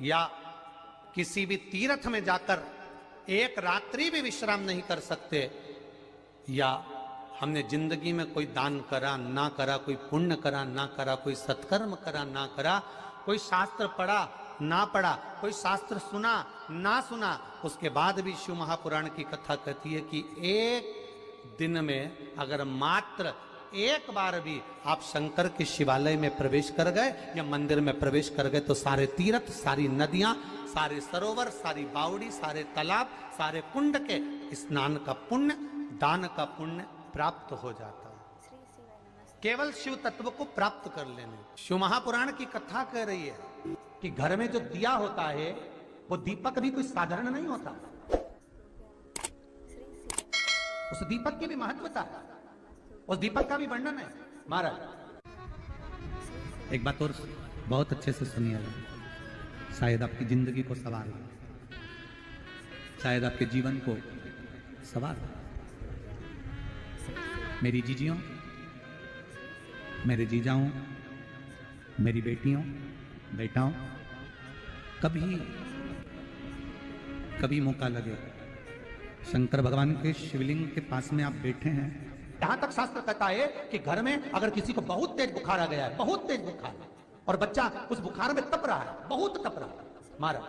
या किसी भी तीर्थ में जाकर एक रात्रि भी विश्राम नहीं कर सकते, या हमने जिंदगी में कोई दान करा ना करा, कोई पुण्य करा ना करा, कोई सत्कर्म करा ना करा, कोई शास्त्र पढ़ा ना पढ़ा, कोई शास्त्र सुना ना सुना, उसके बाद भी शिव महापुराण की कथा कहती है कि एक दिन में अगर मात्र एक बार भी आप शंकर के शिवालय में प्रवेश कर गए या मंदिर में प्रवेश कर गए तो सारे तीर्थ, सारी नदियां, सारे सरोवर, सारी बावड़ी, सारे तालाब, सारे कुंड के स्नान का पुण्य, दान का पुण्य प्राप्त हो जाता है, केवल शिव तत्व को प्राप्त कर लेने। शिव महापुराण की कथा कह रही है कि घर में जो दिया होता है वो दीपक भी कोई साधारण नहीं होता, उस दीपक की भी महत्वता है, उस दीपक का भी वर्णन है। महाराज एक बात और बहुत अच्छे से सुनिएगा, शायद आपकी जिंदगी को सवार हो, शायद आपके जीवन को सवार हो। मेरी जीजियों, मेरे जीजाओं, मेरी बेटियों, बेटाओं, कभी कभी मौका लगे, शंकर भगवान के शिवलिंग के पास में आप बैठे हैं, यहां तक शास्त्र कहता है कि घर में अगर किसी को बहुत तेज बुखार आ गया है, बहुत तेज बुखार, और बच्चा उस बुखार में तप रहा है, बहुत तप रहा है, महाराज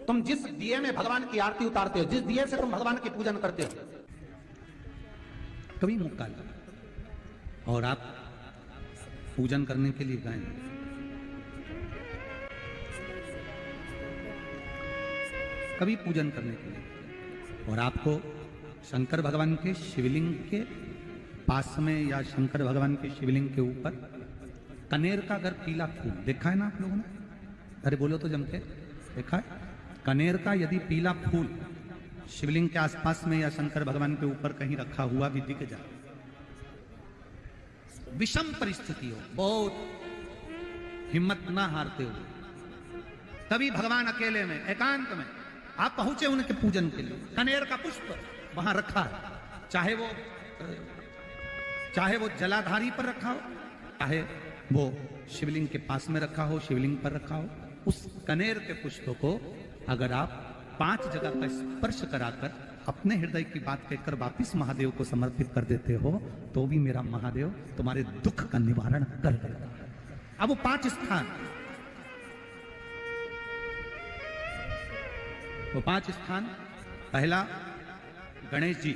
तुम जिस दिए में भगवान की आरती उतारते हो, जिस दिए से तुम भगवान की पूजन करते हो, कभी मौका लगा और आप पूजन करने के लिए गए, कभी पूजन करने के लिए, और आपको शंकर भगवान के शिवलिंग के पास में या शंकर भगवान के शिवलिंग के ऊपर कनेर का अगर पीला फूल देखा है ना आप लोगों ने, अरे बोलो तो जम के, देखा है? कनेर का यदि पीला फूल शिवलिंग के आसपास में या शंकर भगवान के ऊपर कहीं रखा हुआ भी दिख जाए, विषम परिस्थिति हो, बहुत हिम्मत ना हारते हो, तभी भगवान अकेले में एकांत में आप पहुंचे उनके पूजन के लिए, कनेर का पुष्प वहां रखा है, चाहे वो जलाधारी पर रखा हो, चाहे वो शिवलिंग के पास में रखा हो, शिवलिंग पर रखा हो, उस कनेर के पुष्प को अगर आप 5 जगह का स्पर्श कराकर अपने हृदय की बात कहकर वापिस महादेव को समर्पित कर देते हो तो भी मेरा महादेव तुम्हारे दुख का निवारण कर देता है। अब वो 5 स्थान, वो 5 स्थान, पहला गणेश जी,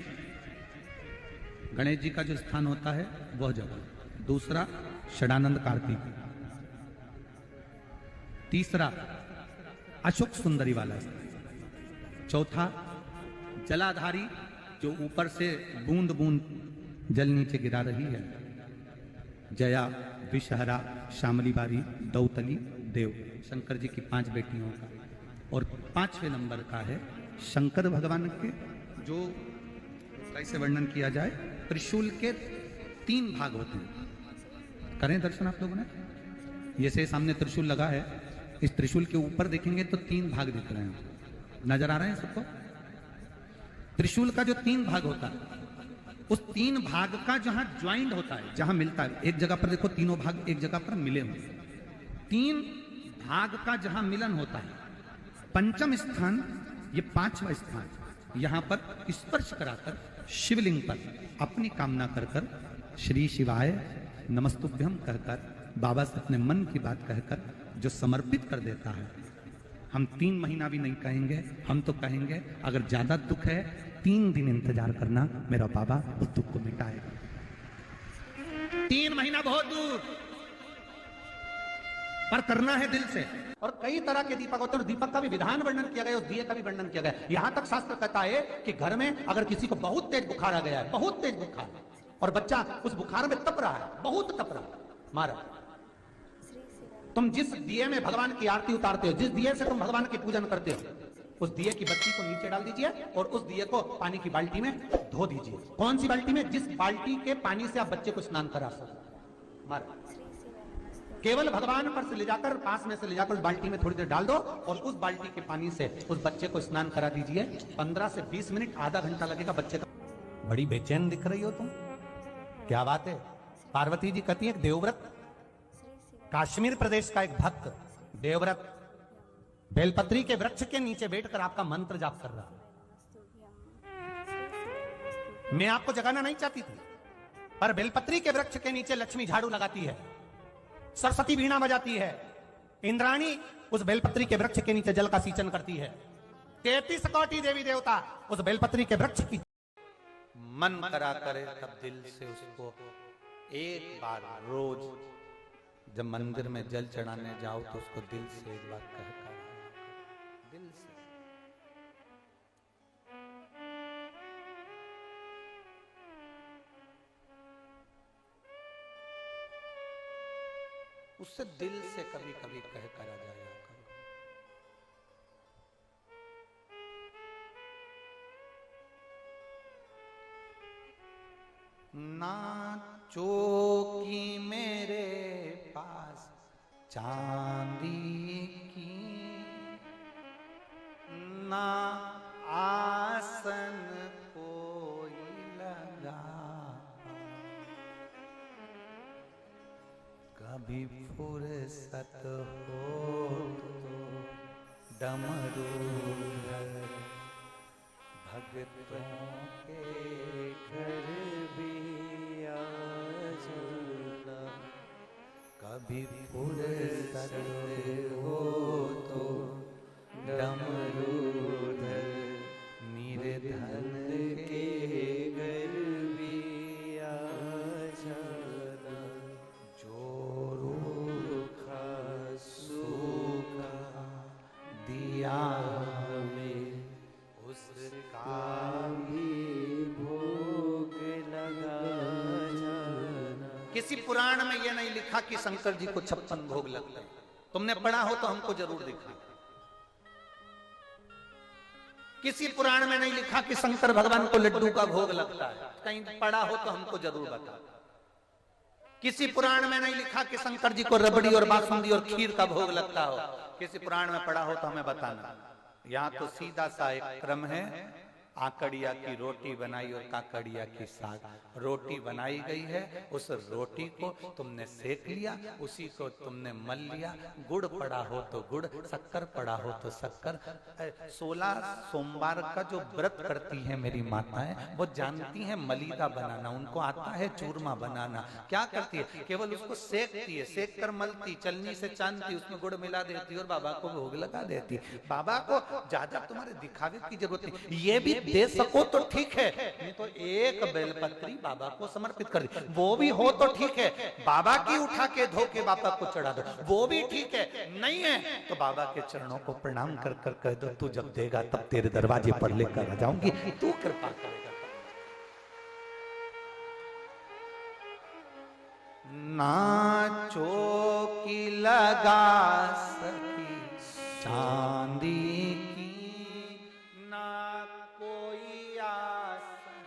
गणेश जी का जो स्थान होता है वह जगह, दूसरा षडानंद कार्तिक, तीसरा अशोक सुंदरी वाला स्थान, चौथा जलाधारी जो ऊपर से बूंद बूंद जल नीचे गिरा रही है, जया, विषहरा, शामली बारी, दौतली, देव, शंकर जी की 5 बेटियों का, और 5वें नंबर का है शंकर भगवान के, जो कैसे वर्णन किया जाए, त्रिशूल के 3 भाग होते हैं। करें दर्शन आप लोगों ने, ये से सामने त्रिशूल लगा है, इस त्रिशूल के ऊपर देखेंगे तो 3 भाग दिख रहे हैं, नजर आ रहे हैं सबको? त्रिशूल का जो 3 भाग होता है, उस 3 भाग का जहां ज्वाइंट होता है, जहां मिलता है, एक जगह पर देखो तीनों भाग एक जगह पर मिले हुए, 3 भाग का जहां मिलन होता है, 5वां स्थान, ये 5वां स्थान, यहां पर स्पर्श कराकर शिवलिंग पर अपनी कामना कर कर श्री शिवाय नमस्तुभ्यम कहकर बाबा से अपने मन की बात कहकर जो समर्पित कर देता है, हम 3 महीना भी नहीं कहेंगे, हम तो कहेंगे अगर ज्यादा दुख है 3 दिन इंतजार करना, मेरा बाबा उस दुख को मिटाएगा। 3 महीना बहुत दूर, पर करना है दिल से। और कई तरह के दीपक होते हैं, दीपक का भी विधान वर्णन किया गया, उस दिए का भी वर्णन किया गया। यहां तक शास्त्र कहता है कि घर में अगर किसी को बहुत तेज बुखार आ गया है, बहुत तेज बुखार, और बच्चा उस बुखार में तप रहा है, बहुत तप रहा है, महाराज तुम जिस दिए में भगवान की आरती उतारते हो, जिस दिए से तुम भगवान की पूजन करते हो, उस दिए की बत्ती को नीचे डाल दीजिए और उस दिए को पानी की बाल्टी में धो दीजिए। कौन सी बाल्टी में? जिस बाल्टी के पानी से आप बच्चे को स्नान करा सको। महाराज केवल भगवान पर से ले जाकर, पास में से ले जाकर उस बाल्टी में थोड़ी देर डाल दो और उस बाल्टी के पानी से उस बच्चे को स्नान करा दीजिए। 15 से 20 मिनट, आधा घंटा लगेगा बच्चे का। बड़ी बेचैन दिख रही हो तुम, क्या बात है? पार्वती जी कहती है देवव्रत, कश्मीर प्रदेश का एक भक्त देवव्रत बेलपत्री के वृक्ष के नीचे बैठकर आपका मंत्र जाप कर रहा है। मैं आपको जगाना नहीं चाहती थी, पर बेलपत्री के वृक्ष के नीचे लक्ष्मी झाड़ू लगाती है, सरस्वती वीणा बजाती है, इंद्राणी उस बेलपत्री के वृक्ष के नीचे जल का सींचन करती है, 33 कोटि देवी देवता उस बेलपत्री के वृक्ष की मन करा करे तब दिल से उसको एक बार रोज जब मंदिर में जल चढ़ाने जाओ तो उसको दिल से एक बार कहकर दिल से। उससे दिल से कभी कभी कह कर आ जाया करो। ना चौकी मेरे पास चांदी की, ना आसन कोई लगा, कभी फुर्सत हो तो डमरू भगतों के घर भी आ जाना, कभी फुर्सत हो तो डमरू निर्धन के घर भी आ जाना, जो रूखा सूखा दिया हमें उसका भी भोग लगा जाना। किसी पुराण में यह नहीं लिखा कि शंकर जी को 56 भोग लगते हैं। तुमने पढ़ा हो तो हमको जरूर दिखा। किसी पुराण में नहीं लिखा कि शंकर भगवान को लड्डू का भोग लगता है। कहीं पढ़ा हो तो हमको जरूर बता। किसी पुराण में नहीं लिखा कि शंकर जी को रबड़ी और बासुंदी और खीर का भोग लगता हो। किसी पुराण में पढ़ा हो तो हमें बताना। यहाँ तो सीधा सा एक क्रम है, आकड़िया की रोटी बनाई और काकड़िया की साग। रोटी बनाई गई है, उस रोटी को तुमने सेक लिया, उसी को तुमने मल लिया। गुड़ पड़ा हो तो गुड़, शक्कर पड़ा हो तो शक्कर। 16 सोमवार का जो व्रत करती है मेरी माताएं, वो जानती हैं मलीदा बनाना, उनको आता है चूरमा बनाना। क्या करती है? केवल उसको सेकती है, सेक कर मलती, चलनी से चांदती, उसमें गुड़ मिला देती और बाबा को भोग लगा देती। बाबा को ज्यादा तुम्हारे दिखावे की जरूरत नहीं। ये भी दे सको तो ठीक है, नहीं तो एक बेलपत्री बाबा को समर्पित कर दी, वो भी हो तो ठीक है। बाबा की उठा के धो के बाबा को चढ़ा दो, वो भी ठीक है। नहीं है तो बाबा के चरणों को प्रणाम कर कर कह दो, तू जब देगा तब तेरे दरवाजे पर लेकर आ जाऊंगी, तू कृपा करेगा। ना चौकी लगा सकी चांदी की, ना कोई आसन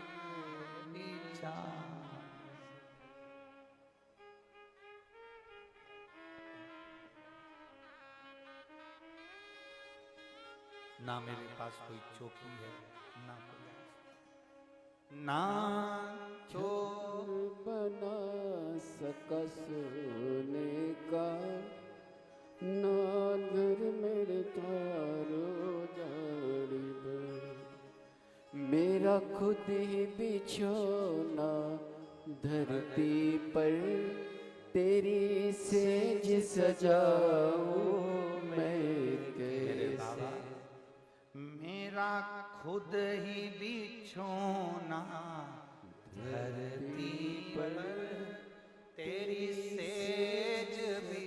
नीचा, ना मेरे पास कोई चौकी है, ना कोई, ना चोर बना सका सोने का, ना घर मेरे तारो जाड़ी बड़ी, मेरा खुद ही बिछोना धरती पर, तेरी सेज सजाऊं मैं कैसे। मेरा खुद ही बिछोना धरती पर, तेरी सेज भी